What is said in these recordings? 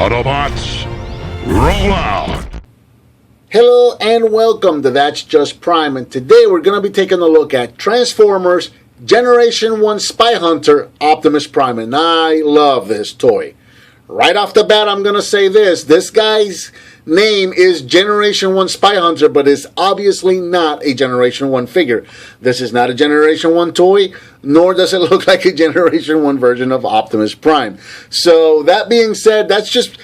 Autobots, roll out! Hello and welcome to That's Just Prime, and today we're going to be taking a look at Transformers Generation 1 Spyhunter Optimus Prime, and I love this toy. Right off the bat, I'm going to say this guy's name is Generation 1 Spyhunter, but it's obviously not a Generation 1 figure. This is not a Generation 1 toy, nor does it look like a Generation 1 version of Optimus Prime. So that being said, that's just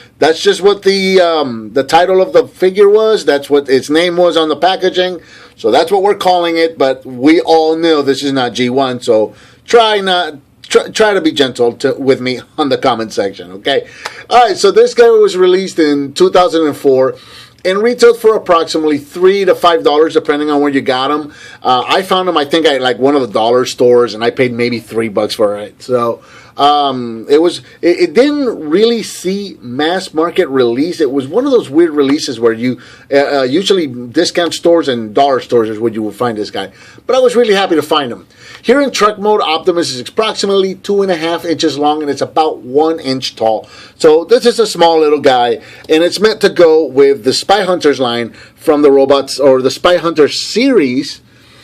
what the title of the figure was. That's what its name was on the packaging. So that's what we're calling it, but we all know this is not G1, so try to be gentle with me on the comment section, okay? All right, so this guy was released in 2004 and retailed for approximately $3 to $5, depending on where you got him. I found him, I think, at like one of the dollar stores, and I paid maybe $3 for it. So it didn't really see mass market release. It was one of those weird releases where you usually discount stores and dollar stores is where you will find this guy. But I was really happy to find him. Here in truck mode, Optimus is approximately 2.5 inches long, and it's about 1 inch tall. So this is a small little guy, and it's meant to go with the Spyhunters line from the robots, or the Spyhunter series,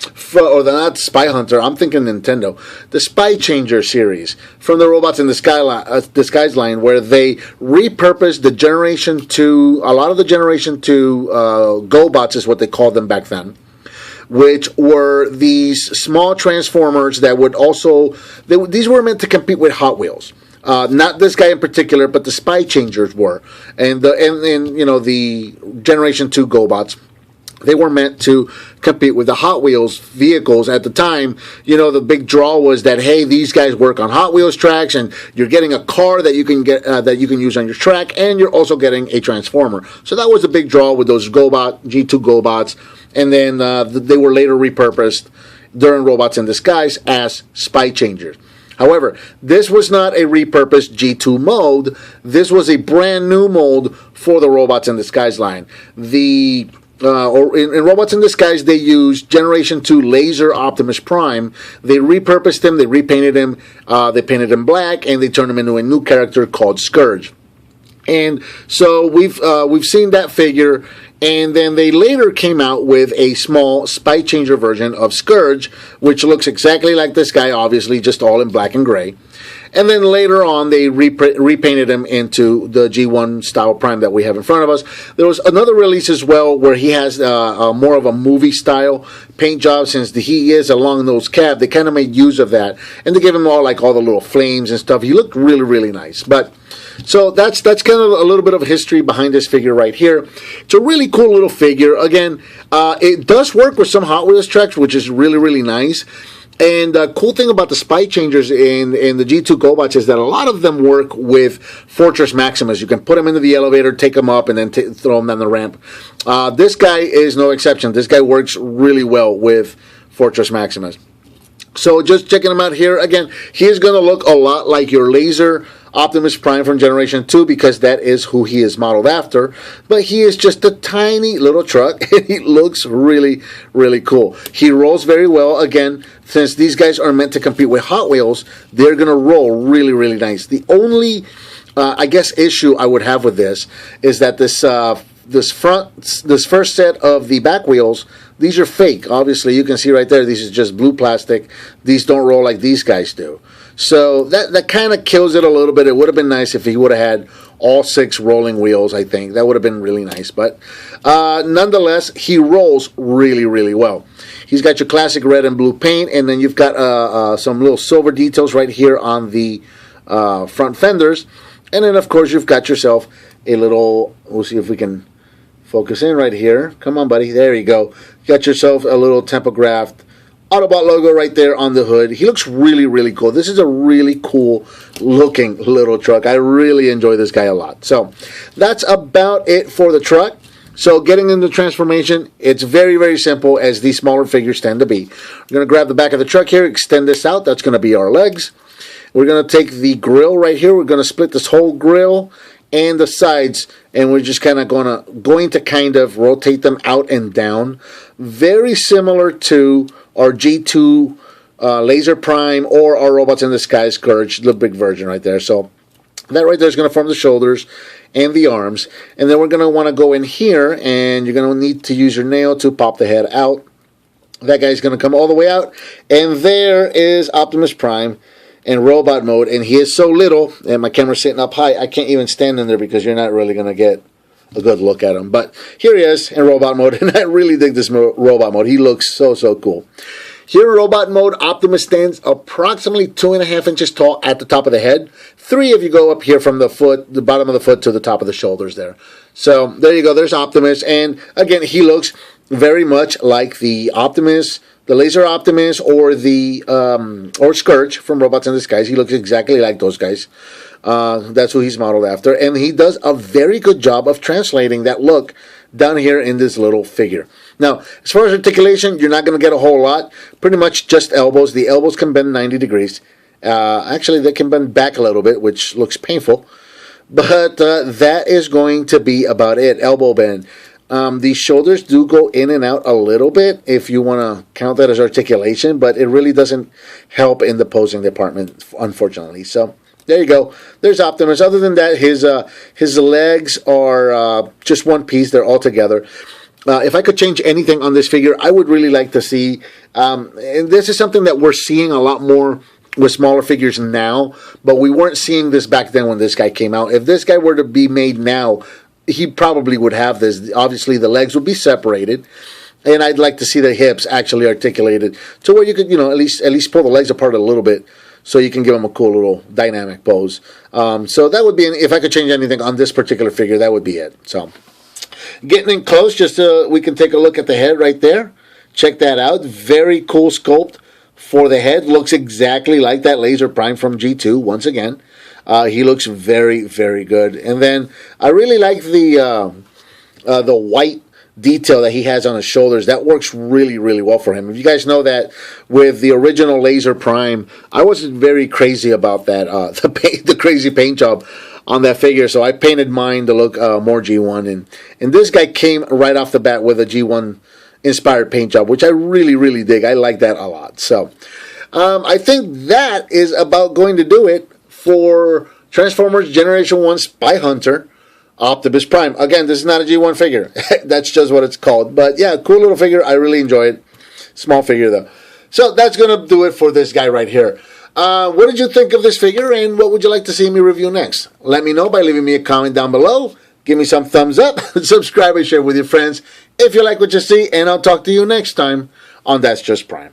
not Spyhunter, I'm thinking Nintendo, the Spychanger series from the Robots in Disguise line, where they repurposed the Generation 2, a lot of the Generation 2 GoBots is what they called them back then, which were these small Transformers that would also, these were meant to compete with Hot Wheels. Not this guy in particular, but the Spychangers were, and the Generation 2 GoBots. They were meant to compete with the Hot Wheels vehicles at the time. You know, the big draw was that, hey, these guys work on Hot Wheels tracks, and you're getting a car that you can get that you can use on your track, and you're also getting a Transformer. So that was the big draw with those G2 GoBots, and then they were later repurposed during Robots in Disguise as Spychangers. However, this was not a repurposed G2 mold. This was a brand new mold for the Robots in Disguise line. In Robots in Disguise, they used Generation 2 Laser Optimus Prime. They repurposed him, they repainted him, they painted him black, and they turned him into a new character called Scourge. And so we've seen that figure, and then they later came out with a small Spychanger version of Scourge, which looks exactly like this guy, obviously, just all in black and gray. And then later on, they repainted him into the G1 style Prime that we have in front of us. There was another release as well where he has more of a movie style paint job. Since he is a long-nosed cab, they kind of made use of that. And they gave him all the little flames and stuff. He looked really, really nice. So that's kind of a little bit of history behind this figure right here. It's a really cool little figure. Again, it does work with some Hot Wheels tracks, which is really, really nice. And the cool thing about the Spychangers in the G2 GoBots is that a lot of them work with Fortress Maximus. You can put them into the elevator, take them up, and then throw them down the ramp. This guy is no exception. This guy works really well with Fortress Maximus. So just checking him out here, again, he is going to look a lot like your Laser Optimus Prime from Generation 2 because that is who he is modeled after. But he is just a tiny little truck, and he looks really, really cool. He rolls very well. Again, since these guys are meant to compete with Hot Wheels, they're going to roll really, really nice. The only, issue I would have with this is that this first set of the back wheels, these are fake. Obviously, you can see right there, these is just blue plastic. These don't roll like these guys do. So that kind of kills it a little bit. It would have been nice if he would have had all 6 rolling wheels, I think. That would have been really nice. But nonetheless, he rolls really, really well. He's got your classic red and blue paint, and then you've got some little silver details right here on the front fenders. And then, of course, you've got yourself a little, we'll see if we can focus in right here. Come on, buddy. There you go. You got yourself a little tempographed Autobot logo right there on the hood. He looks really, really cool. This is a really cool looking little truck. I really enjoy this guy a lot. So that's about it for the truck. So getting into transformation, it's very, very simple, as these smaller figures tend to be. We're going to grab the back of the truck here, extend this out. That's going to be our legs. We're going to take the grill right here. We're going to split this whole grill and the sides, and we're just kind of going to kind of rotate them out and down. Very similar to our G2 Laser Prime or our Robots in Disguise Scourge, the big version right there. So that right there is going to form the shoulders. and the arms. And then we're going to want to go in here, and you're going to need to use your nail to pop the head out. That guy's going to come all the way out, and there is Optimus Prime in robot mode, and he is so little, and my camera's sitting up high, I can't even stand in there because you're not really going to get a good look at him. But here he is in robot mode, and I really dig this robot mode. He looks so cool. Here in robot mode, Optimus stands approximately 2.5 inches tall at the top of the head. 3 if you go up here from the foot, the bottom of the foot to the top of the shoulders there. So there you go, there's Optimus, and again, he looks very much like the Optimus, the Laser Optimus, or the or Scourge from Robots in Disguise. He looks exactly like those guys. That's who he's modeled after, and he does a very good job of translating that look down here in this little figure. Now, as far as articulation, you're not going to get a whole lot. Pretty much just elbows. The elbows can bend 90 degrees. Actually, they can bend back a little bit, which looks painful. But that is going to be about it. Elbow bend. The shoulders do go in and out a little bit if you want to count that as articulation, but it really doesn't help in the posing department, unfortunately. So there you go. There's Optimus. Other than that, his legs are just one piece. They're all together. If I could change anything on this figure, I would really like to see, and this is something that we're seeing a lot more with smaller figures now, but we weren't seeing this back then when this guy came out. If this guy were to be made now, he probably would have this. Obviously, the legs would be separated, and I'd like to see the hips actually articulated to where you could, you know, at least pull the legs apart a little bit, so you can give him a cool little dynamic pose. So that would be, if I could change anything on this particular figure, that would be it. So getting in close, just so we can take a look at the head right there. Check that out. Very cool sculpt for the head. Looks exactly like that Laser Prime from G2 once again. He looks very good. And then I really like the white detail that he has on his shoulders. That works really well for him. If you guys know that with the original Laser Prime, I wasn't very crazy about that, the crazy paint job on that figure, so I painted mine to look more G1, and this guy came right off the bat with a G1 inspired paint job, which I really dig. I like that a lot. So I think that is about going to do it for Transformers Generation 1 Spyhunter Optimus Prime. Again, this is not a G1 figure. That's just what it's called. But yeah, cool little figure. I really enjoy it. Small figure though. So that's going to do it for this guy right here. What did you think of this figure, and what would you like to see me review next? Let me know by leaving me a comment down below. Give me some thumbs up, subscribe and share with your friends if you like what you see, and I'll talk to you next time on That's Just Prime.